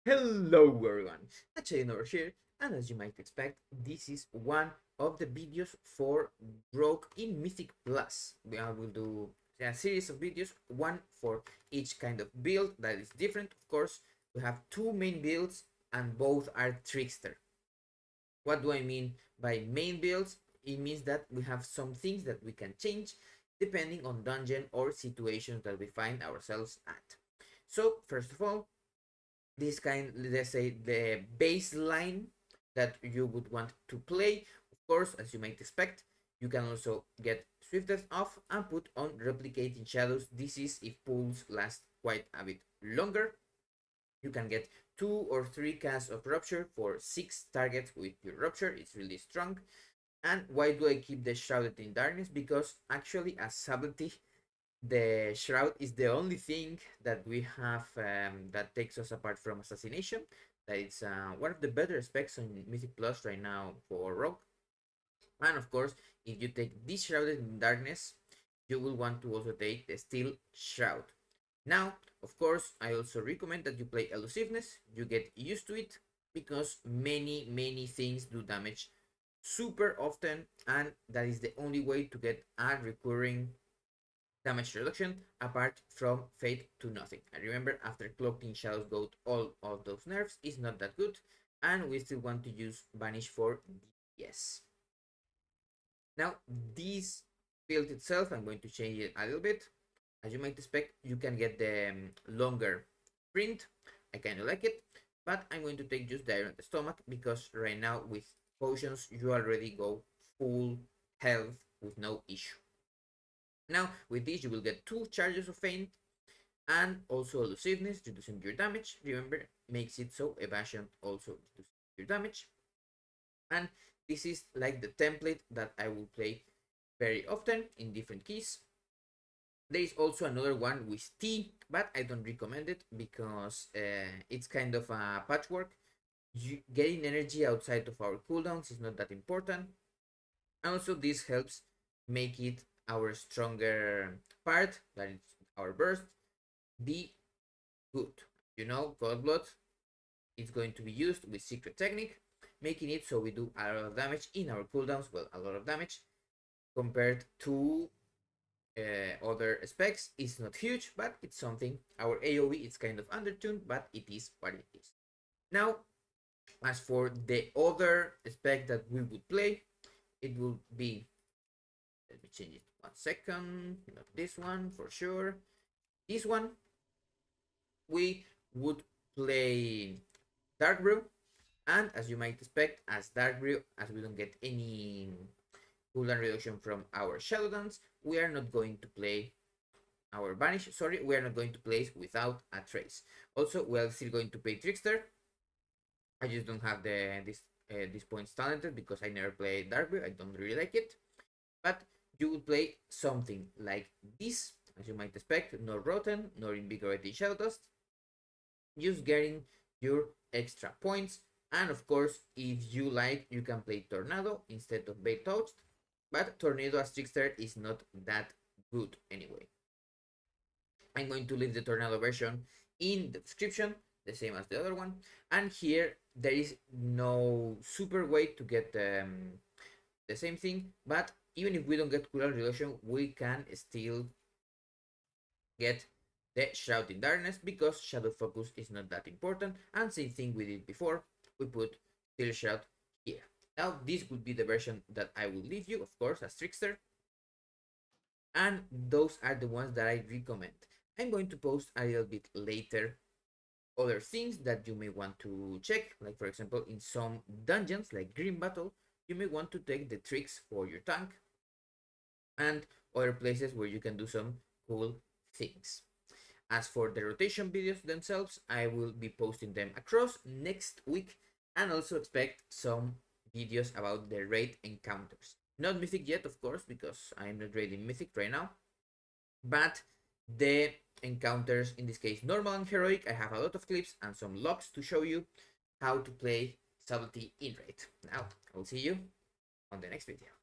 Hello everyone, Hachadino here, and as you might expect, this is one of the videos for Rogue in Mythic Plus. We will do a series of videos, one for each kind of build that is different. Of course, we have two main builds and both are Trickster. What do I mean by main builds? It means that we have some things that we can change depending on dungeon or situations that we find ourselves at. So first of all, this kind, let's say the baseline that you would want to play. Of course, as you might expect, you can also get Swiftness off and put on Replicating Shadows. This is if pulls last quite a bit longer. You can get 2 or 3 casts of Rupture for 6 targets with your Rupture. It's really strong. And why do I keep the Shrouded in Darkness? Because actually as Sublety, the Shroud is the only thing that we have that takes us apart from Assassination. That it's one of the better specs on Mythic Plus right now for Rogue. And of course, if you take this Shrouded in Darkness, you will want to also take the Steel Shroud. Now, of course, I also recommend that you play Elusiveness. You get used to it because many things do damage super often, and that is the only way to get a recurring damage reduction apart from Fate to Nothing. And remember, after Cloaked in Shadows Goat, all of those nerfs is not that good, and we still want to use Vanish for DPS. Now, this build itself, I'm going to change it a little bit. As you might expect, you can get the longer sprint. I kind of like it, but I'm going to take just the Iron at the Stomach because right now with potions, you already go full health with no issue. Now, with this, you will get 2 charges of Feint and also Elusiveness, reducing your damage. Remember, makes it so Evasion also reduces your damage. And this is like the template that I will play very often in different keys. There is also another one with T, but I don't recommend it because it's kind of a patchwork. Getting energy outside of our cooldowns is not that important. And also this helps make it our stronger part, that is our burst, be good. You know, Godblood is going to be used with Secret Technique, making it so we do a lot of damage in our cooldowns. Well, a lot of damage compared to other specs. It's not huge, but it's something. Our AoE is kind of undertuned, but it is what it is. Now, as for the other spec that we would play, it will be, let me change it 1 second, not this one for sure. This one, we would play Dark Brew, and as you might expect, as Dark Brew, as we don't get any cooldown reduction from our Shadow Dance, we are not going to play our Vanish. Sorry, we are not going to play without a trace. Also, we are still going to play Trickster. I just don't have these points talented because I never played Dark Brew. I don't really like it. But you would play something like this, as you might expect, nor Rotten, nor Invigorating Shadow Dust, just getting your extra points. And of course, if you like, you can play Tornado instead of Bait Touched, but Tornado as Trickster is not that good anyway. I'm going to leave the Tornado version in the description, the same as the other one. And here, there is no super way to get the same thing, but even if we don't get cooldown reduction, we can still get the Shroud in Darkness because Shadow Focus is not that important. And same thing we did before, we put Steel Shroud here. Now this would be the version that I will leave you, of course, as Trickster. And those are the ones that I recommend. I'm going to post a little bit later other things that you may want to check, like for example in some dungeons like Green Battle, you may want to take the tricks for your tank, and other places where you can do some cool things. As for the rotation videos themselves, I will be posting them across next week, and also expect some videos about the raid encounters. Not Mythic yet, of course, because I'm not raiding Mythic right now, but the encounters, in this case normal and heroic, I have a lot of clips and some logs to show you how to play Sublety in raid. Now, I will see you on the next video.